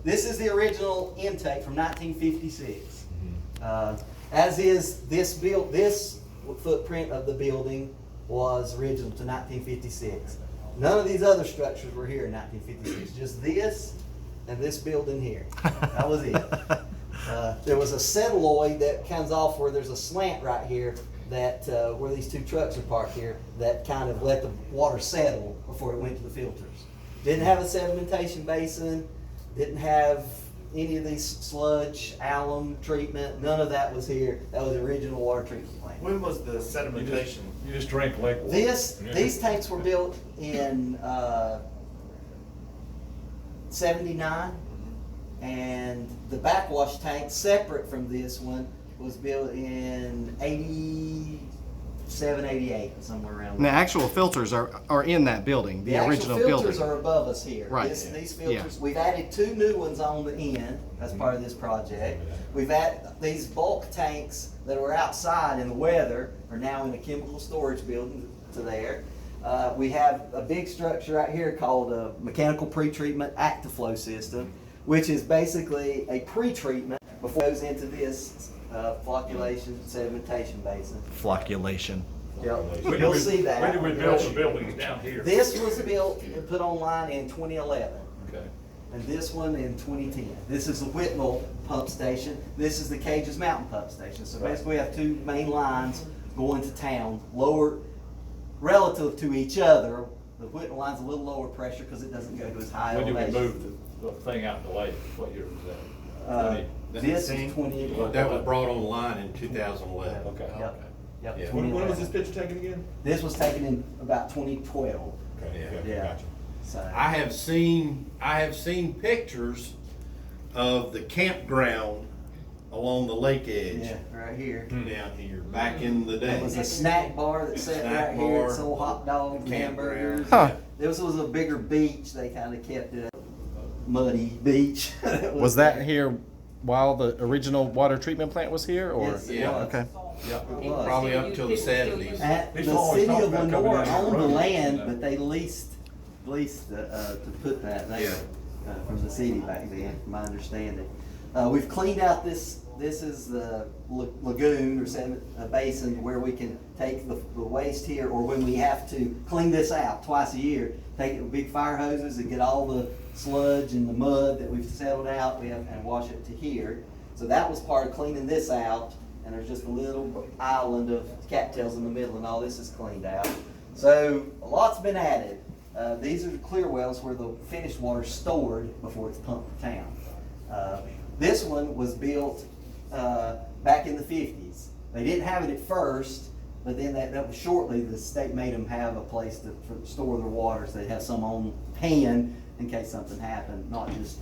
this is the original intake from 1956. As is this footprint of the building was original to 1956. None of these other structures were here in 1956. Just this and this building here. That was it. There was a celluloid that comes off where there's a slant right here that where these two trucks are parked here that kind of let the water settle before it went to the filters. Didn't have a sedimentation basin, didn't have any of these sludge, alum treatment, none of that was here. That was the original water treatment plant. When was the sedimentation? You just drank lake water. These tanks were built in 79, and the backwash tank separate from this one was built in 87, 88, somewhere around And the there. actual filters are in that building, the original actual filters building. are above us here. Right. These filters, we've added 2 new ones on the end as part of this project. We've added these bulk tanks that were outside in the weather are now in a chemical storage building to there. We have a big structure right here called a mechanical pretreatment Acti flow system, which is basically a pretreatment before it goes into this flocculation sedimentation basin. Flocculation. Yep. You'll see that. When did we build the buildings down here? This was built and put online in 2011. Okay. And this one in 2010. This is the Whitnall pump station. This is the Cages Mountain pump station. So basically we have 2 main lines going to town, lower relative to each other. The Whitnall line's a little lower pressure because it doesn't go to as high When did elevation. we move the thing out in the lake? What year was that? This is 2011. That was brought online in 2011. Okay. Yep. Yep. Yeah. When was this picture taken again? This was taken in about 2012. Okay, Yeah. Yeah. gotcha. So I have seen pictures of the campground along the lake edge yeah, right here. down here back in the day. It was a snack bar that sat Snack right here. It bar, sold hot dogs, and campground. hamburgers. Huh. This was a bigger beach. They kind of kept it a muddy beach. Was that here while the original water treatment plant was here, or? Yes, it Yeah. was. Okay. It was. Probably up till the 70s. At the They always city talk of about coming Lenore down the owned the road, land, you know. but they leased to put that there from the city back then, from my understanding. We've cleaned out this. This is the lagoon or basin where we can take the waste here, or when we have to clean this out twice a year, take it with big fire hoses and get all the sludge and the mud that we've settled out, and wash it to here. So that was part of cleaning this out, and there's just a little island of cattails in the middle, and all this is cleaned out. So a lot's been added. These are the clear wells where the finished water is stored before it's pumped to town. This one was built back in the 50s. They didn't have it at first, but then that was shortly the state made them have a place to store their water, so they'd have some on hand in case something happened, not just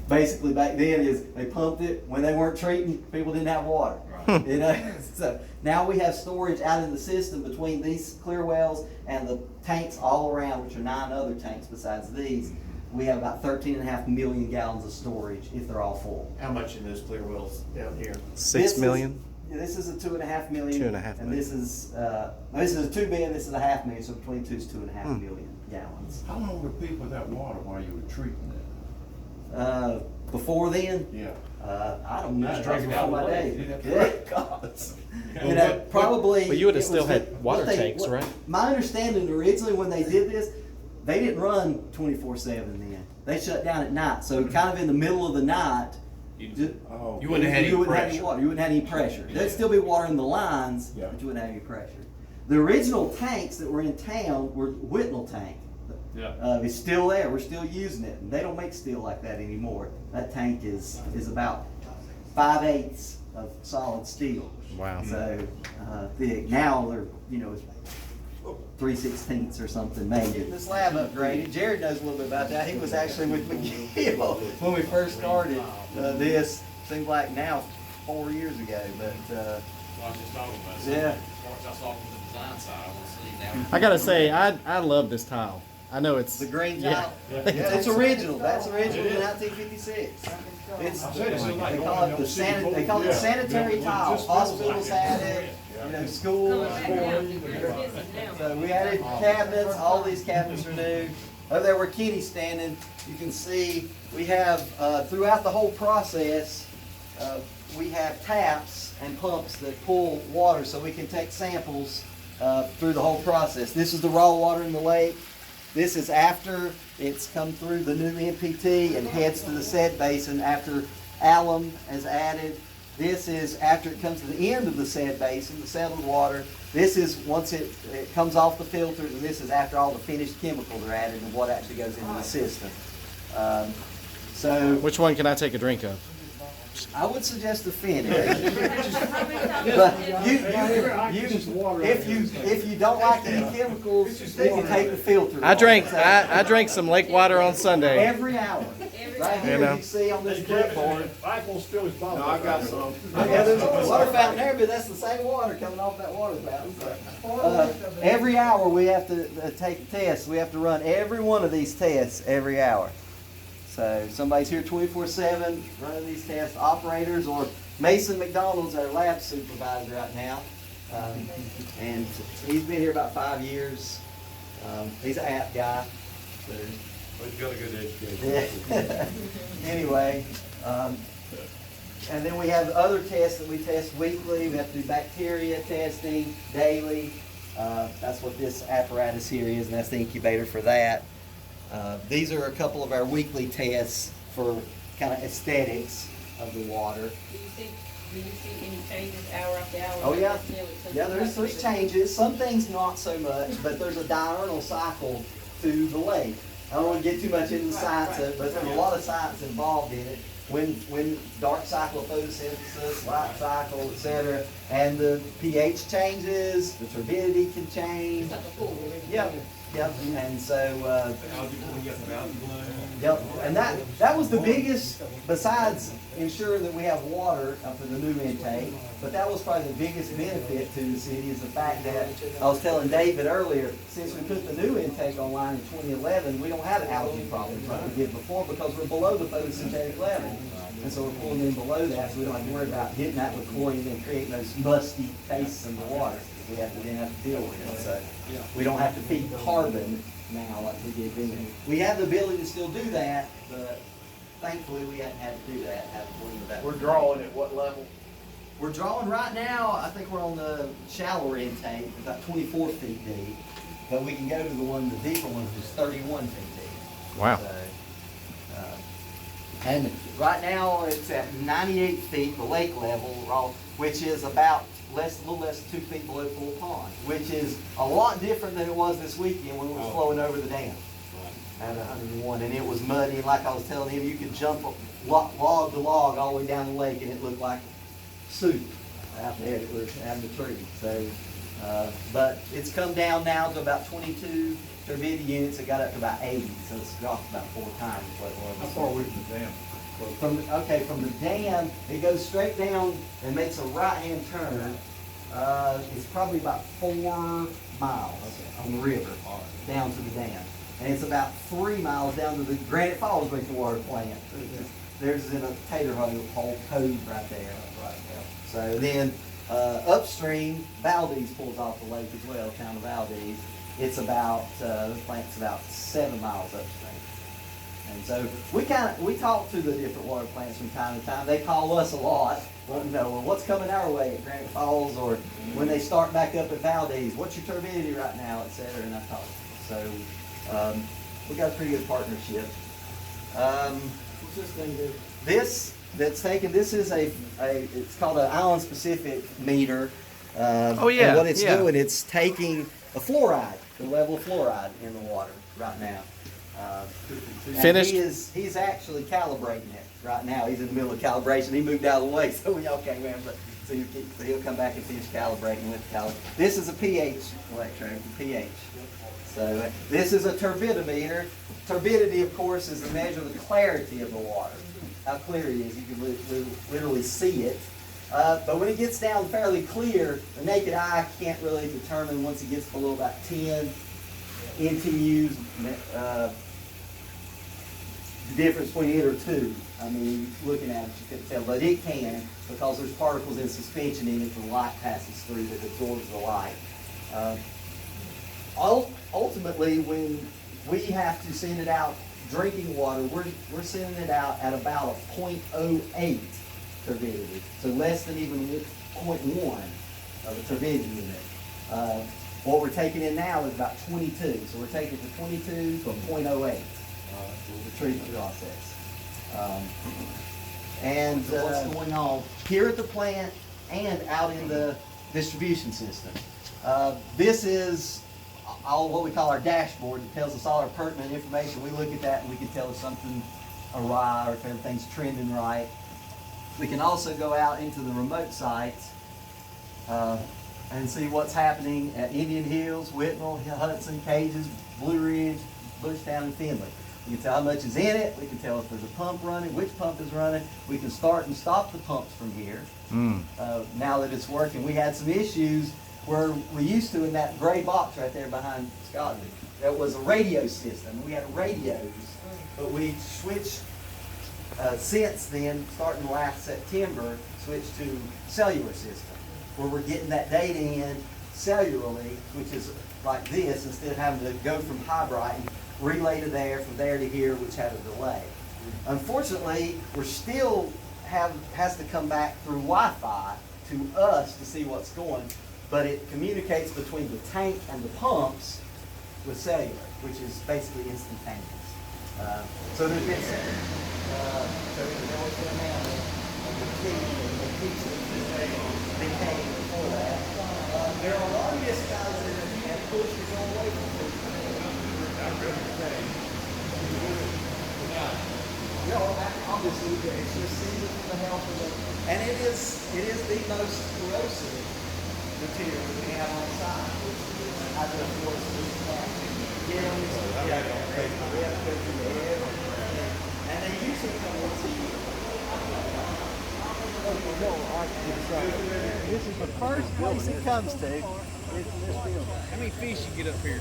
basically back then is they pumped it when they weren't treating, people didn't have water. Right. You know, so now we have storage out in the system between these clear wells and the tanks all around, which are 9 other tanks besides these. We have about 13.5 million gallons of storage if they're all full. How much in those clear wells down here? 6 million? This is a 2.5 million. 2.5 And million. this is a 2 million, this is a 0.5 million, so between 2 is 2.5 million gallons. How long were people without water while you were treating it? Before then, Yeah. I don't know. Just drinking Before out my of the day. lake. Yeah, God. You know, probably. But you would have it still was had the- water what they- tanks, what- right? My understanding originally when they did this, they didn't run 24/7 then. They shut down at night. So kind of in the middle of the night, Oh. You wouldn't have had any you wouldn't have any pressure. water. You wouldn't have any pressure. There'd still be water in the lines, Yeah. but you wouldn't have any pressure. The original tanks that were in town were Whitnall tank. Yeah. It's still there. We're still using it. And they don't make steel like that anymore. That tank is about 5/8 of solid steel. Wow. So thick. Now they're 3/16 or something maybe. Getting this lab upgraded. Jared knows a little bit about that. He was actually with McGill when we first started this. Seems like now 4 years ago, but I was just talking about it. yeah. As far as I saw from the design side, I want to see now. I gotta say, I love this tile. I know it's The green yeah. tile. Yeah, it's original. That's original in 1956. It's they call it the sanitary tile. Hospitals had it. Schools. So we added cabinets. All these cabinets are new. over there where Kenny's standing, you can see we have, throughout the whole process, we have taps and pumps that pull water so we can take samples through the whole process. This is the raw water in the lake. This is after it's come through the new MPT and heads to the set basin after alum is added. This is after it comes to the end of the set basin, the settled water. This is once it comes off the filters, and this is after all the finished chemicals are added and what actually goes into the system. So Which one can I take a drink of? I would suggest the Finish. But if you don't like any chemicals, you can take the filter. I drank some lake water on Sunday. Every hour. Right here, You know. you see on this clipboard. Mike won't spill his bottle. No, I got some. Yeah, there's a water fountain there, but that's the same water coming off that water fountain. Every hour we have to take tests. We have to run every one of these tests every hour. So somebody's here 24/7 running these tests, operators, or Mason McDonald's, our lab supervisor right now. And he's been here about 5 years. He's an app guy. So. We've got a good education. Anyway, and then we have other tests that we test weekly. We have to do bacteria testing daily. That's what this apparatus here is, and that's the incubator for that. These are a couple of our weekly tests for kind of aesthetics of the water. Do you see any changes hour after hour? Oh yeah, yeah. There's changes. Some things not so much, but there's a diurnal cycle to the lake. I don't want to get too much into the science of it, but there's a lot of science involved in it. When dark cycle of photosynthesis, light cycle, etc., and the pH changes, the turbidity can change. Yep, yep. And so, yep. And that was the biggest, besides ensuring that we have water for the new intake, but that was probably the biggest benefit to the city is the fact that I was telling David earlier, since we put the new intake online in 2011, we don't have algae problems like we did before because we're below the photosynthetic level. And so we're pulling in below that, so we don't have to worry about hitting that with chlorine and creating those musty tastes in the water we didn't have to deal with it. So we don't have to feed carbon now like we did then. We have the ability to still do that, but thankfully we haven't had to do that. We're drawing at what level? We're drawing right now, I think we're on the shallower intake, about 24 feet deep. But we can go to the deeper one, which is 31 feet deep. Wow. So, and right now it's at 98 feet, the lake level, which is about a little less than 2 feet below full pond, which is a lot different than it was this weekend when it was flowing over the dam at 101. And it was muddy, and like I was telling him, you could jump log to log all the way down the lake, and it looked like soup out there that was out of the tree. So, but it's come down now to about 22 turbidity units. It got up to about 80, so it's dropped about 4 times what it was. How far away from the dam? From the dam, it goes straight down and makes a right-hand turn. It's probably about 4 miles on the river down to the dam. And it's about 3 miles down to the Granite Falls drinking water plant. There's in a tater hole cove right there. So then upstream, Valdez pulls off the lake as well, town of Valdez. It's about, the plant's about 7 miles upstream. And so we talk to the different water plants from time to time. They call us a lot, wanting to know, well, what's coming our way at Granite Falls, or when they start back up at Valdez, what's your turbidity right now, et cetera, and I talk. So we got a pretty good partnership. What's this thing do? This that's taken, this is it's called an island-specific meter. And what it's doing, it's taking a fluoride, the level of fluoride in the water right now. Finished? He's actually calibrating it right now. He's in the middle of calibration. He moved out of the way, so we all can't remember. So he'll come back and finish calibrating with the calibrator. This is a pH electrode, pH. So this is a turbidimeter. Turbidity, of course, is the measure of the clarity of the water. How clear it is. You can literally see it. But when it gets down fairly clear, the naked eye can't really determine once it gets below about 10 NTUs, the difference between it or 2. I mean, looking at it, you couldn't tell, but it can because there's particles in suspension in it. The light passes through that absorbs the light. Ultimately, when we have to send it out, drinking water, we're sending it out at about a 0.08 turbidity. So less than even 0.1 of a turbidity unit. What we're taking in now is about 22. So we're taking it from 22 to a 0.08 with the treatment process. And what's going on here at the plant and out in the distribution system. This is all what we call our dashboard that tells us all our pertinent information. We look at that and we can tell if something awry or if everything's trending right. We can also go out into the remote sites and see what's happening at Indian Hills, Whitnall, Hudson, Cages, Blue Ridge, Bushtown, and Finley. We can tell how much is in it. We can tell if there's a pump running, which pump is running. We can start and stop the pumps from here. Now that it's working, we had some issues where we used to in that gray box right there behind Scotland. That was a radio system. We had radios, but we switched since then, starting last September, switched to cellular system, where we're getting that data in cellularly, which is like this, instead of having to go from Highbright and relay to there, from there to here, which had a delay. Unfortunately, we're still has to come back through Wi-Fi to us to see what's going, but it communicates between the tank and the pumps with cellular, which is basically instantaneous. So there's been some, so we know what's going on and the key maintained before that. There are a lot of this guys that have pushed it all away from it. You know, obviously, it's just season for the health of it. And it is the most corrosive material that we have on site, which is hydrophorus plastic. And they usually come once a year. This is the first place it comes to. How many fish you get up here?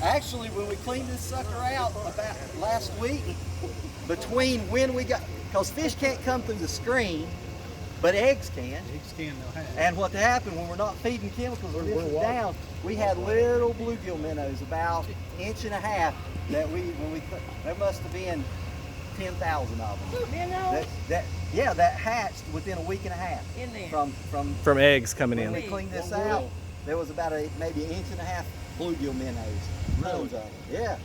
Actually, when we cleaned this sucker out about last week, between when we got, because fish can't come through the screen, but eggs can. Eggs can, they'll have. And what happened when we're not feeding chemicals or this down, we had little bluegill minnows, about 1.5 inches, that there must have been 10,000 of them. Minnows? That hatched within a week and a half. In there. From eggs coming When in. we cleaned this out, there was about maybe 1.5 inches bluegill minnows. Tons of them. Yeah.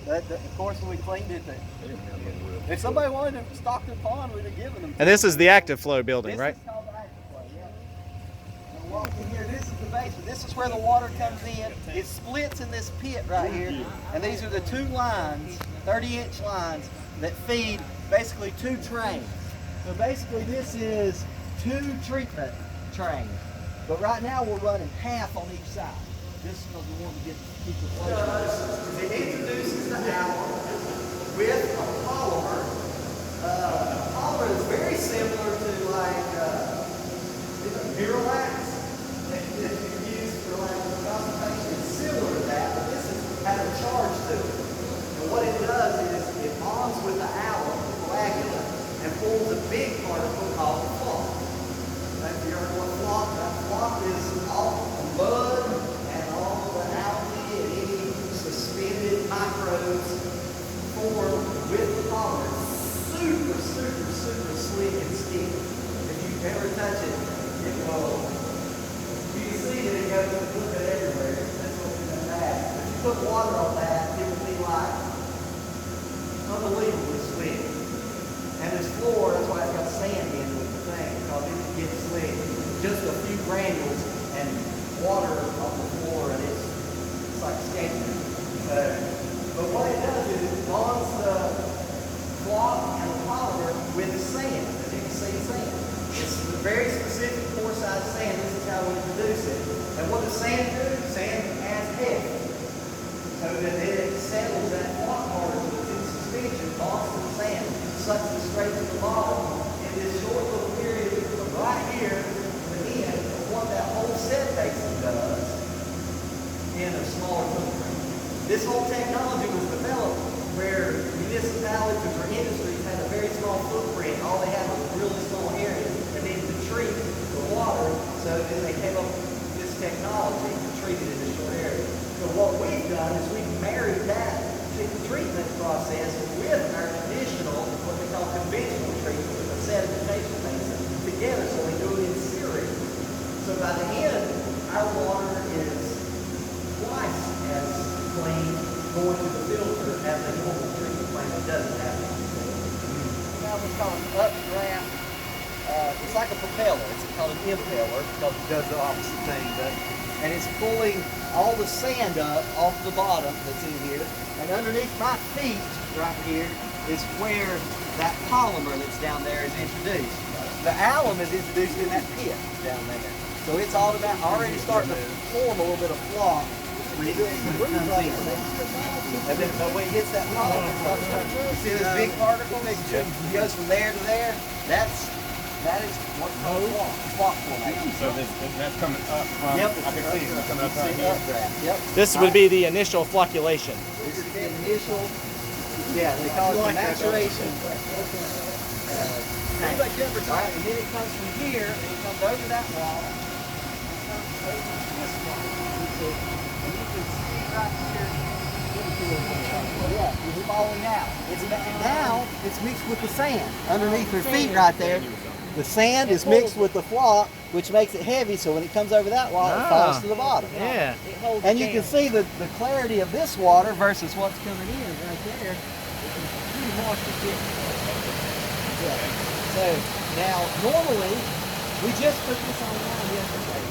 Of course, when we cleaned it, if somebody wanted to stock their pond, we'd have given them. And this is the active flow building, right? This is called the active flow, yeah. And walk in here, this is the basement. This is where the water comes in. It splits in this pit right here. And these are the two lines, 30-inch lines, that feed basically 2 trains. So basically this is 2 treatment trains. But right now we're running half on each side. Just because we want to keep the flow. It introduces the alum with a polymer. A polymer is very similar to like Miralax that you use for like constipation. It's similar to that, but this has a charge to it. And what it does is it bonds with the alum, the coagulant, and forms a big particle called the flock. Have you heard what flock? That flock is all the mud and all the algae and any suspended microbes formed with the polymer. Super, super, super slick and sticky. If you ever touch it, it will. You can see that it goes a little bit everywhere. That's what's in that. If you put water on that, it will be like unbelievably slick. And this floor, that's why it's got sand in with the thing, because it gets slick. Just a few granules and water on the floor, and it's like skating. But what it does is it bonds the flock and the polymer with the sand, as you can see sand. It's a very specific pore-size sand. This is how we produce it. And what does sand do? Sand adds heft. So that it settles that flock particle that's in suspension, bonds to the sand, sucks it straight to the bottom. In this short little period from right here to the end of what that whole set basin does in a smaller footprint. This whole technology was developed where municipalities or industries had a very small footprint. All they had was a really small area and needed to treat the water, so then they came up with this technology to treat it in a short area. So what we've done is we've married that called an updraft. It's like a propeller. It's called an impeller because it does the opposite thing. And it's pulling all the sand up off the bottom that's in here. And underneath my feet right here is where that polymer that's down there is introduced. The alum is introduced in that pit down there. So it's all about already starting to form a little bit of flock. When it comes in. And then when it hits that polymer, you see this big particle? It goes from there to there. That is what's called flock formation. So that's coming up from, Yep. I can see it coming up right See, here. updraft. Yep. This would be the initial flocculation. This is the initial, yeah, they call it the maturation. Tank. Right, and then it comes from here, and it comes over that wall, and comes over this wall. And you can see right here. Yeah, it's falling out. Now it's mixed with the sand underneath her feet right there. The sand is mixed with the flock, which makes it heavy. So when it comes over that wall, it falls to the bottom. Yeah. It holds And it you can down. see the clarity of this water versus what's coming in right there. It's pretty washed to get. Yeah. So now normally we just put this on line yesterday.